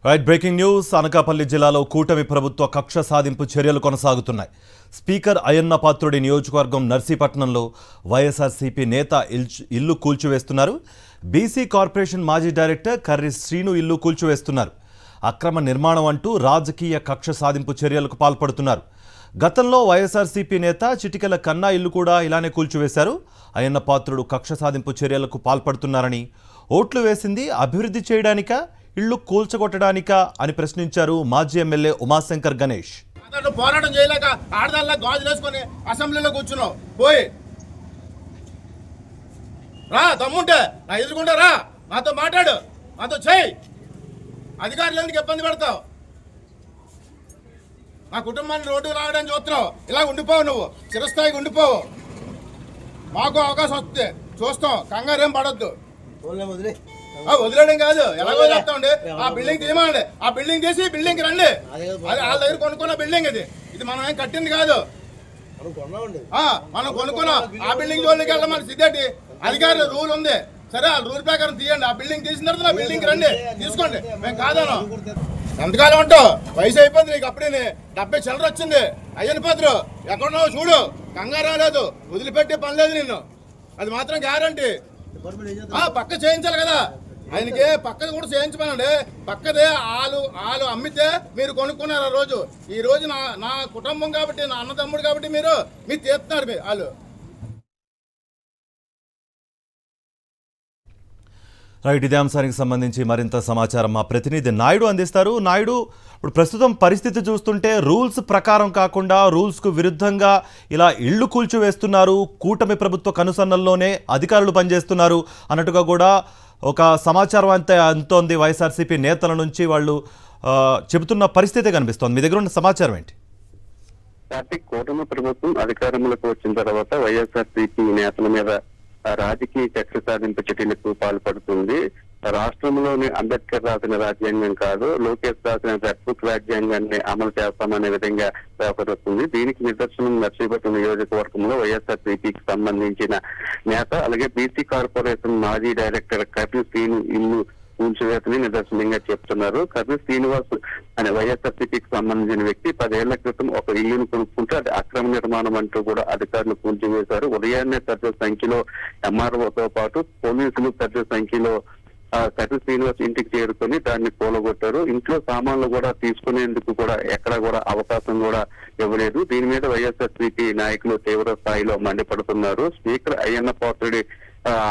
Right breaking news Anakapalli జిల్లాలో కూటమి ప్రభుత్వ కక్ష సాధింపు చర్యలు కొనసాగుతున్నాయి. స్పీకర్ అయ్యన్న పాత్రుడి నియోజకవర్గం నర్సీపట్నంలో వైఎస్ఆర్సీపీ నేత ఇల్లు కూల్చివేస్తున్నారు. బీసీ కార్పొరేషన్ మాజీ డైరెక్టర్ కర్రి శ్రీను ఇల్లు కూల్చివేస్తున్నారు. అక్రమ నిర్మాణం అంటూ రాజకీయ కక్ష సాధింపు చర్యలకు పాల్పడుతున్నారు. గతంలో వైఎస్ఆర్సీపీ నేత చిటికెల కన్నా ఇల్లు కూడా ఇలానే కూల్చివేశారు. అయ్యన్న పాత్రుడు కక్ష సాధింపు చర్యలకు పాల్పడుతున్నారని, ఓట్లు వేసింది అభివృద్ధి చేయడానికా ఇళ్లు కూల్చగొట్టడానికా అని ప్రశ్నించారు మాజీ ఎమ్మెల్యే ఉమాశంకర్ గణేష్. పోరాటం చేయలేక ఆడదాల్లా గాజులు వేసుకొని అసెంబ్లీలో కూర్చున్నావు. పోయి రా, దమ్ముంటే నా ఎదురుకుంటా రా, నాతో మాట్లాడు, నాతో చేయి. అధికారులు ఎందుకు ఇబ్బంది పెడతావు? మా కుటుంబాన్ని రోడ్డు రావడానికి చూస్తున్నావు. ఇలా ఉండిపోవు, నువ్వు చిరస్థాయికి ఉండిపోవు. మాకు అవకాశం వస్తుంది, చూస్తాం. కంగారేం పడొద్దు. వదిలేయడం కాదు, ఎలాగో చెప్తామండి. ఆ బిల్డింగ్ తీయమండి, ఆ బిల్డింగ్ తీసి బిల్డింగ్ రండి. అది వాళ్ళ దగ్గర కొనుక్కున్న బిల్డింగ్ ఇది మనం ఏం కట్టింది కాదు. మనం కొనుక్కున్నాం. ఆ బిల్డింగ్ జోలికి వెళ్ళమని సిద్ధేటి అధికారులు రూల్ ఉంది. సరే, ఆ రూల్ ప్రకారం తీయండి. ఆ బిల్డింగ్ తీసిన తర్వాత ఆ బిల్డింగ్ రండి, తీసుకోండి. మేము కాదను. ఎంతకాలం ఉంటావు? వయసు అయిపోయింది నీకు. అప్పుడే 70 చిల్లర వచ్చింది. అయ్యన్న పాత్ర ఎక్కడున్నావు చూడు. కంగారు రాలేదు, వదిలిపెట్టే పని లేదు నిన్ను. అది మాత్రం గ్యారంటీ. పక్క చేయించాలి కదా, ఆయనకి పక్కది కూడా చేయించమనండి. పక్కదే ఆలు అమ్మితే మీరు కొనుక్కున్నారు. ఆ రోజు ఈ రోజు నా కుటుంబం కాబట్టి, నా అన్నదమ్ముడు కాబట్టి మీరు తీస్తున్నారు. వాళ్ళు రైట్. ఇదే అంశానికి సంబంధించి మరింత సమాచారం మా ప్రతినిధి నాయుడు అందిస్తారు. నాయుడు, ఇప్పుడు ప్రస్తుతం పరిస్థితి చూస్తుంటే రూల్స్ ప్రకారం కాకుండా రూల్స్కు విరుద్ధంగా ఇలా ఇళ్లు కూల్చివేస్తున్నారు, కూటమి ప్రభుత్వ కనుసన్నల్లోనే అధికారులు పనిచేస్తున్నారు అన్నట్టుగా కూడా ఒక సమాచారం అంతోంది. వైఎస్ఆర్సీపీ నేతల నుంచి వాళ్ళు చెబుతున్న పరిస్థితి కనిపిస్తోంది. మీ దగ్గర ఉన్న సమాచారం ఏంటి? కూటమి ప్రభుత్వం అధికారంలోకి వచ్చిన తర్వాత వైఎస్ఆర్సీపీ నేతల మీద రాజకీయ కక్ష సాధింపు చర్యలకు పాల్పడుతుంది. రాష్ట్రంలోని అంబేద్కర్ రాసిన రాజ్యాంగం కాదు, లోకేష్ రాసిన రెడ్బుక్ రాజ్యాంగాన్ని అమలు చేస్తామనే విధంగా వ్యవహరిస్తుంది. దీనికి నిదర్శనం నర్సీపట్నం నియోజకవర్గంలో వైఎస్ఆర్సీపీకి సంబంధించిన నేత, అలాగే బీసీ కార్పొరేషన్ మాజీ డైరెక్టర్ కర్రి శ్రీను ఇల్లు కూల్చివేతని నిదర్శనంగా చెప్తున్నారు. కర్రి శ్రీనివాస్ అనే వైఎస్ఆర్సీపీకి సంబంధించిన వ్యక్తి 10 ఏళ్ల క్రితం ఒక ఇల్లును కొనుక్కుంటే అది అక్రమ నిర్మాణం అంటూ కూడా అధికారులు కూల్చివేశారు. ఉదయాన్నే పెద్ద సంఖ్యలో ఎంఆర్ఓతో పాటు పోలీసులు పెద్ద సంఖ్యలో కర్రి శ్రీనివాస్ ఇంటికి చేరుకొని దాన్ని కూలగొట్టారు. ఇంట్లో సామాన్లు కూడా తీసుకునేందుకు కూడా ఎక్కడ కూడా అవకాశం కూడా ఇవ్వలేదు. దీని మీద వైఎస్ఆర్సీపీ నాయకులు తీవ్ర స్థాయిలో మండిపడుతున్నారు. స్పీకర్ అయ్యన్న పాత్రుడి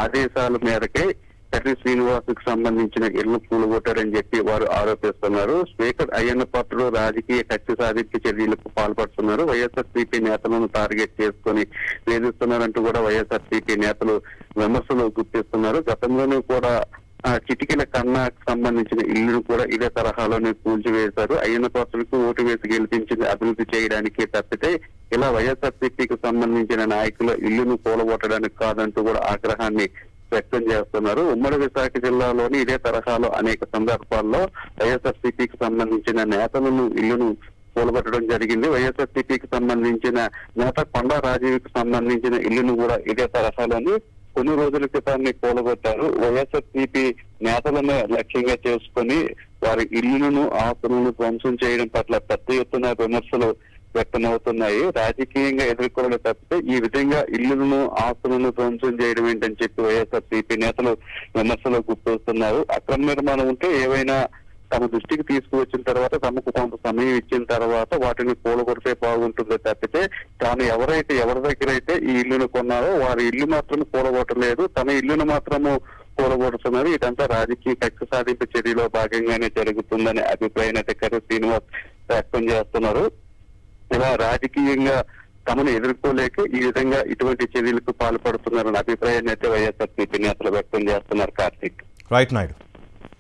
ఆదేశాల మేరకే కర్రి శ్రీనివాస్ కు సంబంధించిన ఇళ్లు కూలగొట్టారని చెప్పి వారు ఆరోపిస్తున్నారు. స్పీకర్ అయ్యన్న పాత్రుడు రాజకీయ కక్ష సాధింపు చర్యలకు పాల్పడుతున్నారు. వైఎస్ఆర్సీపీ నేతలను టార్గెట్ చేసుకుని వేధిస్తున్నారంటూ కూడా వైఎస్ఆర్సీపీ నేతలు విమర్శలు గుర్తిస్తున్నారు. గతంలోనూ కూడా చిటికెల కన్నాకు సంబంధించిన ఇల్లును కూడా ఇదే తరహాలోనే కూల్చివేశారు. అయ్యన్న పాత్రులకు ఓటు వేసి గెలిపించింది అభివృద్ధి చేయడానికి తప్పితే ఇలా వైఎస్ఆర్సీపీకి సంబంధించిన నాయకుల ఇల్లును కూలగొట్టడానికి కాదంటూ కూడా ఆగ్రహాన్ని వ్యక్తం చేస్తున్నారు. ఉమ్మడి విశాఖ జిల్లాలోని ఇదే తరహాలో అనేక సందర్భాల్లో వైఎస్ఆర్సీపీకి సంబంధించిన నేతలను ఇల్లును కూలగొట్టడం జరిగింది. వైఎస్ఆర్సీపీకి సంబంధించిన నేత కొండా రాజీవ్కి సంబంధించిన ఇల్లును కూడా ఇదే తరహాలోని కొన్ని రోజుల క్రితాన్ని కూలగొట్టారు. వైఎస్ఆర్సీపీ నేతలను లక్ష్యంగా చేసుకుని వారి ఇల్లులను ఆస్తులను ధ్వంసం చేయడం పట్ల పెద్ద ఎత్తున విమర్శలు వ్యక్తమవుతున్నాయి. రాజకీయంగా ఎదుర్కోవడం తప్పితే ఈ విధంగా ఇల్లులను ఆస్తులను ధ్వంసం చేయడం ఏంటని చెప్పి వైఎస్ఆర్సీపీ నేతలు విమర్శలు గుర్తొస్తున్నారు. అక్రమ నిర్మాణం ఉంటే ఏవైనా తమ దృష్టికి తీసుకువచ్చిన తర్వాత తమకు కొంత సమయం ఇచ్చిన తర్వాత వాటిని కూలగొడితే బాగుంటుందో తప్పితే తాను ఎవరి దగ్గర అయితే ఈ ఇల్లును కొన్నారో వారి ఇల్లు మాత్రం కూలగొట్టలేదు, తన ఇల్లును మాత్రము కూలగొడుతున్నారు. ఇదంతా రాజకీయ కక్ష సాధింపు చర్యలో భాగంగానే జరుగుతుందనే అభిప్రాయాన్ని అయితే కర్రి శ్రీనివాస్ వ్యక్తం చేస్తున్నారు. ఇలా రాజకీయంగా తమను ఎదుర్కోలేక ఈ విధంగా ఇటువంటి చర్యలకు పాల్పడుతున్నారన్న అభిప్రాయాన్ని అయితే వైఎస్ఆర్సీపీ నేతలు వ్యక్తం చేస్తున్నారు. కార్తీక్. రైట్ నాయుడు.